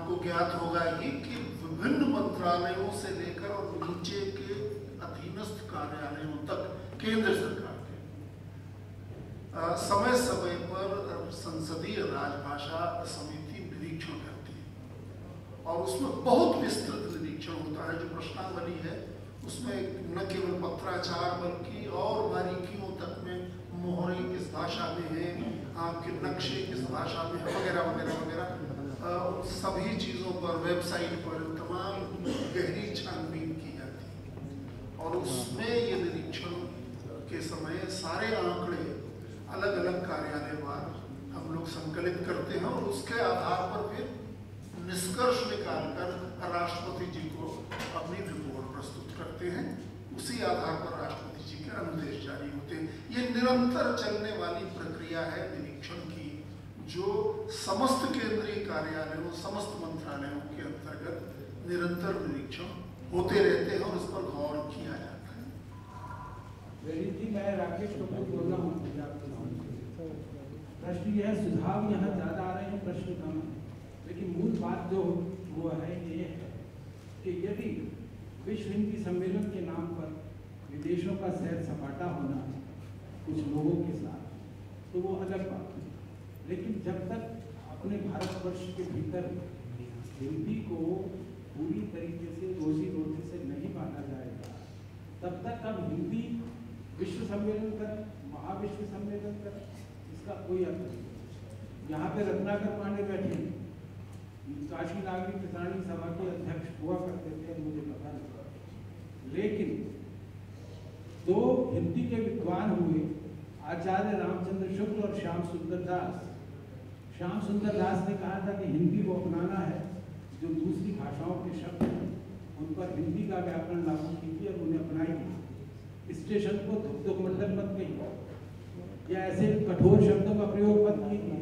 आपको ज्ञात होगा ही कि विभिन्न मंत्रालयों से लेकर और नीचे के अधीनस्थ कार्यालयों तक केंद्र सरकार के समय समय पर संसदीय राजभाषा समिति निरीक्षण करती है और उसमें बहुत विस्तृत निरीक्षण होता है। जो प्रश्नावली है उसमें न केवल पत्राचार बल्कि और बारीकियों तक में मोहरे किस भाषा में है, आपके नक्शे किस भाषा में है, वगैरह वगैरह वगैरह सभी चीज़ों पर वेबसाइट पर तमाम गहरी छानबीन की जाती है और उसमें ये निरीक्षण के समय सारे आंकड़े अलग अलग कार्यालयवार हम लोग संकलित करते हैं और उसके आधार पर फिर निष्कर्ष निकालकर राष्ट्रपति जी को अपनी रिपोर्ट प्रस्तुत करते हैं। उसी आधार पर राष्ट्रपति जी के अनुदेश जारी होते हैं। ये निरंतर चलने वाली प्रक्रिया है निरीक्षण की, जो समस्त केंद्रीय कार्यालयों, समस्त मंत्रालयों के अंतर्गत निरंतर निरीक्षण होते रहते हैं और उस पर गौर किया जाता है। जी, मैं राकेश कपूर बोल रहा हूँ। प्रश्न यह है, सुझाव यहाँ ज़्यादा आ रहे हैं, प्रश्न कम है, लेकिन मूल बात जो वो है ये है कि यदि विश्व हिंदी सम्मेलन के नाम पर विदेशों का सैर सपाटा होना कुछ लोगों के साथ, तो वो अलग बात है। लेकिन जब तक अपने भारतवर्ष के भीतर हिंदी को पूरी तरीके से रोजी रोटी से नहीं बांटा जाएगा, तब तक अब हिंदी विश्व सम्मेलन कर, महाविश्व सम्मेलन कर, इसका कोई अर्थ नहीं। यहाँ पे रत्नाकर पांडे बैठे, काशी नागरिक किसानी सभा के अध्यक्ष हुआ करते थे, मुझे पता नहीं, लेकिन दो हिंदी के विद्वान हुए, आचार्य रामचंद्र शुक्ल और श्याम सुंदर दास। श्याम सुंदर दास ने कहा था कि हिंदी को अपनाना है, जो दूसरी भाषाओं के शब्द हैं उन पर हिंदी का व्याकरण लागू कीजिए और उन्हें अपनाइए। स्टेशन को धुक मंडल मत कहिए या ऐसे कठोर शब्दों का प्रयोग मत कीजिए।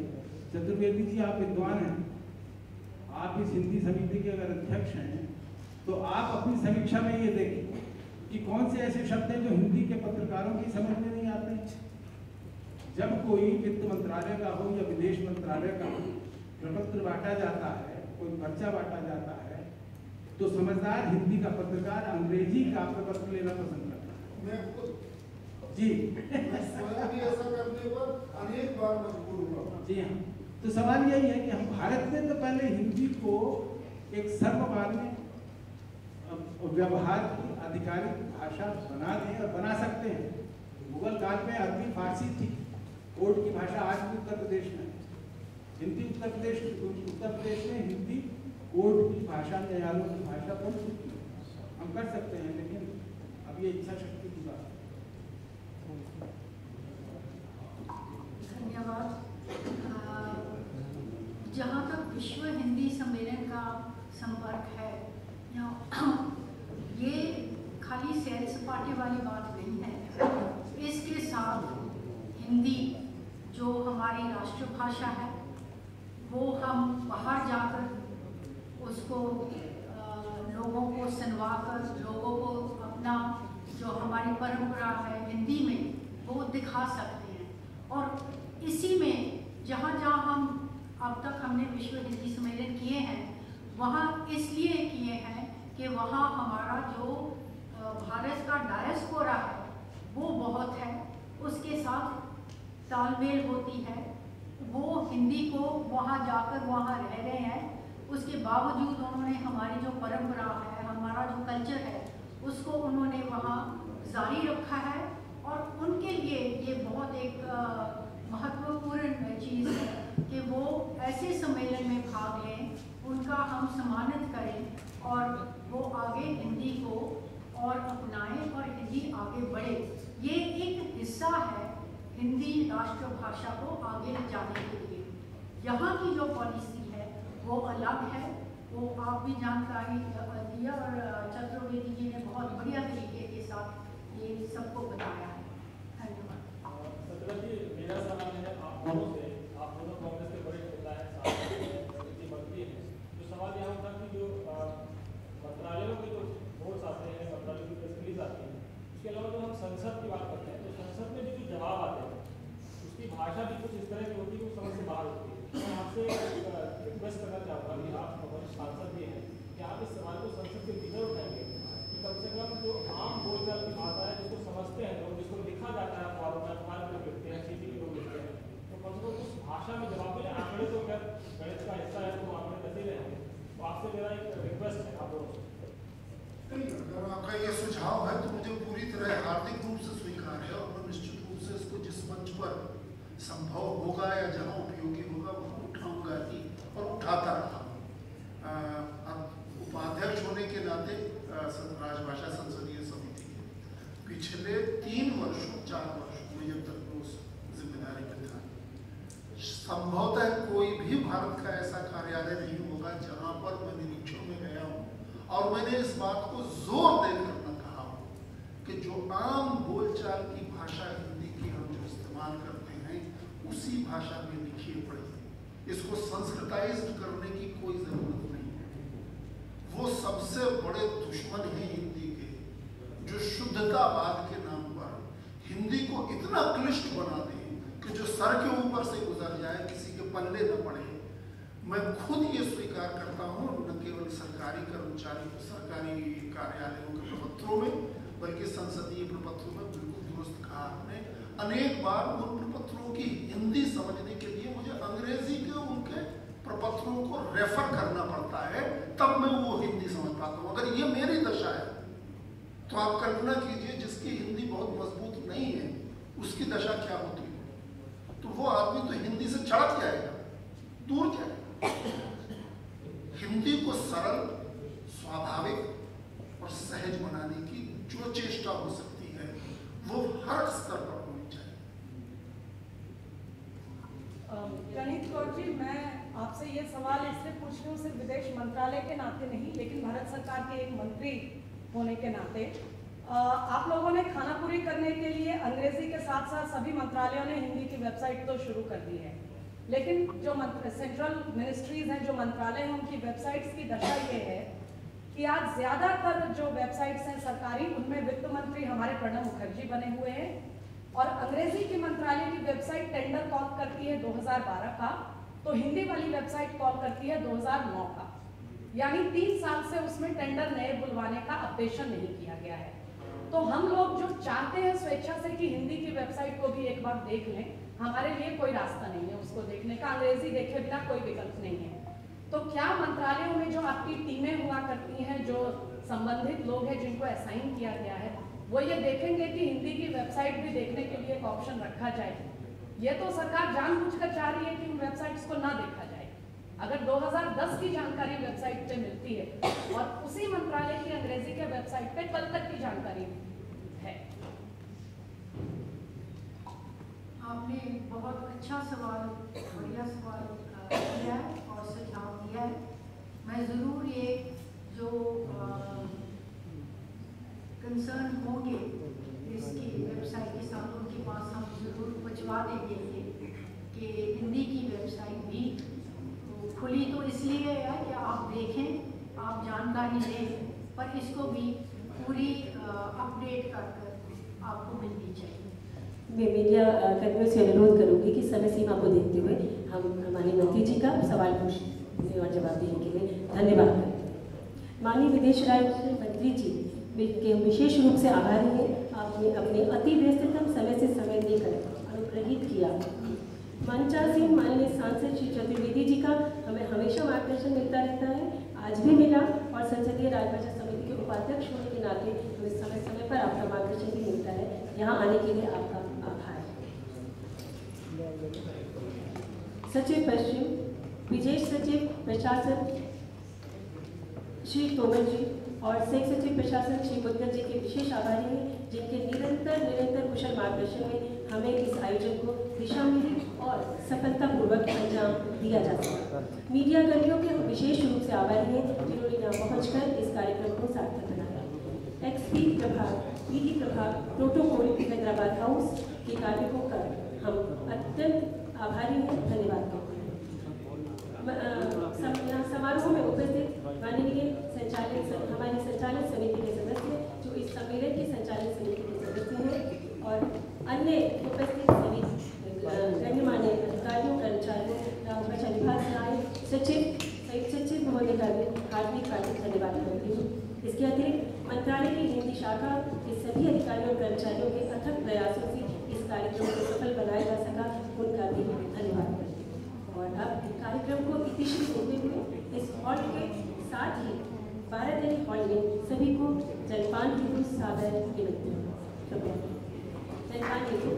चतुर्वेदी जी, आप विद्वान हैं, आप इस हिंदी समिति के अगर अध्यक्ष हैं तो आप अपनी समीक्षा में ये देखें कि कौन से ऐसे शब्द हैं जो हिंदी के पत्रकारों की समझ में नहीं आते। जब कोई वित्त मंत्रालय का हो या विदेश मंत्रालय का प्रपत्र बांटा जाता है, कोई पर्चा बांटा जाता है, तो समझदार हिंदी का पत्रकार अंग्रेजी का प्रपत्र लेना पसंद करता है। जी, मैं स्वयं भी ऐसा करने पर अनेक बार मजबूर हुआ। जी हाँ, तो सवाल यही है कि हम भारत में तो पहले हिंदी को एक सर्वमान्य व्यवहार की आधिकारिक भाषा बना दें और बना सकते हैं। मुगल काल में अरबी फारसी थी, कोर्ट की भाषा आज भी उत्तर प्रदेश में हिंदी, उत्तर प्रदेश में हिंदी कोर्ट की भाषा, न्यायालयों की भाषा बन चुकी है। हम कर सकते हैं, लेकिन अब ये इच्छा शक्ति की बात है। धन्यवाद। जहाँ तक विश्व हिंदी सम्मेलन का संपर्क है, ये खाली सैर सपाटे वाली बात नहीं है। इसके साथ हिंदी जो हमारी राष्ट्रभाषा है, वो हम बाहर जाकर उसको लोगों को सुनवाकर, लोगों को अपना जो हमारी परंपरा है हिंदी में, वो दिखा सकते हैं। और इसी में जहाँ जहाँ हम अब तक हमने विश्व हिंदी सम्मेलन किए हैं, वहाँ इसलिए किए हैं कि वहाँ हमारा जो भारत का डायस्पोरा है वो बहुत है, उसके साथ तालमेल होती है। वो हिंदी को वहाँ जाकर वहाँ रह रहे हैं, उसके बावजूद उन्होंने हमारी जो परंपरा है, हमारा जो कल्चर है, उसको उन्होंने वहाँ जारी रखा है। और उनके लिए ये बहुत एक महत्वपूर्ण चीज़ है कि वो ऐसे सम्मेलन में भाग लें, उनका हम सम्मानित करें और वो आगे हिंदी को और अपनाएं और हिंदी आगे बढ़े। ये एक हिस्सा है हिंदी राष्ट्रभाषा को आगे ले जाने के लिए। यहाँ की जो पॉलिसी है वो अलग है, वो आप भी जानकारी दिया और चतुर्वेदी जी ने बहुत बढ़िया तरीके के साथ ये सबको बताया है। धन्यवाद। मेरा सवाल है आप दोनों से, आप दोनों कांग्रेस के बड़े नेता हैं, साथ बनती है। जो सवाल यहाँ था कि जो मंत्रालयों के जो नोट्स आते हैं, मंत्रालयों की प्रेस रिलीज आती है, उसके अलावा जो हम संसद की बात करते हैं, तो संसद में जो जवाब आते हैं उसकी भाषा भी कुछ इस तरह की होती है कि वो समझ से बाहर होती है। मैं आपसे रिक्वेस्ट करना चाहूँगा कि आप वरिष्ठ सांसद भी हैं कि आप इस सवाल को संसद के भीतर उठाएंगे कि कम से कम जो आम बोलचाल की भाषा है, जिसको समझते हैं लोग, जिसको लिखा जाता है अखबारों में, अखबार में लोग लिखते हैं, सीधी में लोग लिखते हैं, तो कम से कम उस भाषा में जवाब मिले। आंकड़े तो खैर गणित का हिस्सा है, तो आंकड़े कैसे रहेंगे। तो आपसे मेरा एक रिक्वेस्ट है आप लोगों से। अगर आपका ये सुझाव है तो मुझे पूरी तरह हार्दिक रूप से स्वीकार है और मैं निश्चित रूप से इसको जिस मंच पर संभव होगा या जहाँ उपयोगी होगा वहाँ उठाऊंगा ही और उठाता रहा। उपाध्यक्ष होने के नाते राजभाषा संसदीय समिति के पिछले 3 वर्षों 4 वर्षों में जब तक मैं उस जिम्मेदारी में था, संभवतः कोई भी भारत का ऐसा कार्यालय नहीं होगा जहाँ पर मैं निरीक्षण में गया हूँ और मैंने इस बात को जोर देकर न कहा हो कि जो आम बोलचाल की भाषा हिंदी की हम जो इस्तेमाल करते हैं उसी भाषा में लिखिए पढ़िए। इसको संस्कृताइज्ड करने की कोई जरूरत नहीं है। वो सबसे बड़े दुश्मन हैं हिंदी के, जो शुद्धतावाद के नाम पर हिंदी को इतना क्लिष्ट बना दें कि जो सर के ऊपर से गुजर जाए, किसी के पल्ले न पड़े। मैं खुद ये स्वीकार करता हूँ, न केवल सरकारी कर्मचारी सरकारी कार्यालयों के प्रपत्रों में बल्कि संसदीय प्रपत्रों में बिल्कुल दुरुस्त कहा आपने। अनेक बार उन प्रपत्रों की हिंदी समझने के लिए मुझे अंग्रेजी के उनके प्रपत्रों को रेफर करना पड़ता है, तब मैं वो हिंदी समझ पाता हूँ। अगर ये मेरी दशा है तो आप कल्पना कीजिए जिसकी हिंदी बहुत मजबूत नहीं है उसकी दशा क्या होती है। तो वो आदमी तो हिंदी से चढ़क जाएगा, दूर जाएगा। हिंदी को सरल, स्वाभाविक और सहज बनाने की जो चेष्टा हो सकती है वो हर स्तर पर होनी चाहिए। गणित कौर जी, मैं आपसे ये सवाल इसलिए पूछ रही हूँ सिर्फ विदेश मंत्रालय के नाते नहीं, लेकिन भारत सरकार के एक मंत्री होने के नाते आप लोगों ने खानापुरी करने के लिए अंग्रेजी के साथ साथ सभी मंत्रालयों ने हिंदी की वेबसाइट तो शुरू कर दी है, लेकिन जो सेंट्रल मिनिस्ट्रीज हैं, जो मंत्रालय हैं, उनकी वेबसाइट्स की दशा ये है कि आज ज्यादातर जो वेबसाइट्स हैं सरकारी, उनमें वित्त मंत्री हमारे प्रणब मुखर्जी बने हुए हैं और अंग्रेजी की मंत्रालय की वेबसाइट टेंडर कॉल करती है 2012 का, तो हिंदी वाली वेबसाइट कॉल करती है 2009 का। यानी 3 साल से उसमें टेंडर नए बुलवाने का अपडेशन नहीं किया गया है। तो हम लोग जो चाहते हैं स्वेच्छा से कि हिंदी की वेबसाइट को भी एक बार देख लें, हमारे लिए कोई रास्ता नहीं है उसको देखने का, अंग्रेजी देखे बिना कोई विकल्प नहीं है। तो क्या मंत्रालयों में जो आपकी टीमें हुआ करती हैं, जो संबंधित लोग हैं जिनको असाइन किया गया है, वो ये देखेंगे कि हिंदी की वेबसाइट भी देखने के लिए एक ऑप्शन रखा जाए? ये तो सरकार जानबूझकर चाह रही है कि उन वेबसाइट्स को ना देखा जाए। अगर 2010 की जानकारी वेबसाइट पे मिलती है और उसी मंत्रालय की अंग्रेजी के वेबसाइट पे कल तक की जानकारी है। आपने बहुत अच्छा सवाल, बढ़िया सवाल किया है और सुझाव दिया है। मैं ज़रूर ये जो कंसर्न होंगे इसकी वेबसाइट के साथ उनके पास हम ज़रूर पहुँचवा देंगे कि हिंदी की वेबसाइट भी खुली तो इसलिए है कि आप देखें, आप जानकारी लें, पर इसको भी पूरी अपडेट कर आपको मिलनी चाहिए। मैं मीडिया कर्मियों से अनुरोध करूंगी कि समय सीमा को देखते हुए हम माननीय मंत्री जी का सवाल पूछने और जवाब देने के लिए धन्यवाद करते हैं। माननीय विदेश राज्य मंत्री जी के विशेष रूप से आभारी हैं। आपने अपने अति व्यस्ततम समय से समय देकर अनुग्रहित किया। मंचासीन माननीय सांसद श्री चतुर्वेदी जी का हमें हमेशा मार्गदर्शन मिलता रहता है, आज भी मिला, और संसदीय राजभाषा समिति के उपाध्यक्ष होने के नाते हमें समय समय पर आपका मार्गदर्शन भी मिलता है। यहाँ आने के लिए आपका आभार। सचिव पश्चिम, विदेश सचिव प्रशासन श्री तोमर जी और संयुक्त सचिव प्रशासन श्री बुद्धल जी के विशेष आभारी हैं, जिनके निरंतर कुशल मार्गदर्शन में हमें इस आयोजन को दिशाहीन और सफलतापूर्वक अंजाम दिया जा सका। मीडिया कर्मियों के विशेष रूप से आभारी हैं, जिन्होंने यहाँ पहुँचकर इस कार्यक्रम को सार्थक बनाया। एक्सपी प्रभाग, पीडी प्रभाग, प्रोटोकॉल हैदराबाद हाउस के कार्मिकों का हम अत्यंत आभारी हैं, धन्यवाद करते हैं। समारोह में उपस्थित माननीय हमारी संचालन समिति के सदस्य, जो इस सम्मेलन की संचालन समिति के सदस्य हैं, और अन्य उपस्थित सभी गणमान्य अधिकारियों, कर्मचारियों, राजभाषा विभाग से आए सचिव, संयुक्त होने का भी हार्दिक धन्यवाद करती हूँ। इसके अतिरिक्त मंत्रालय की हिंदी शाखा के सभी अधिकारियों और कर्मचारियों के अथक प्रयासों से इस कार्यक्रम को सफल बनाया जा सका, उनका भी धन्यवाद करती हूँ। और अब कार्यक्रम को इतिश्री होते हुए इस हॉल के साथ ही 12 हॉल में सभी को जलपान हेतु सादर निमंत्रण। जलपान हेतु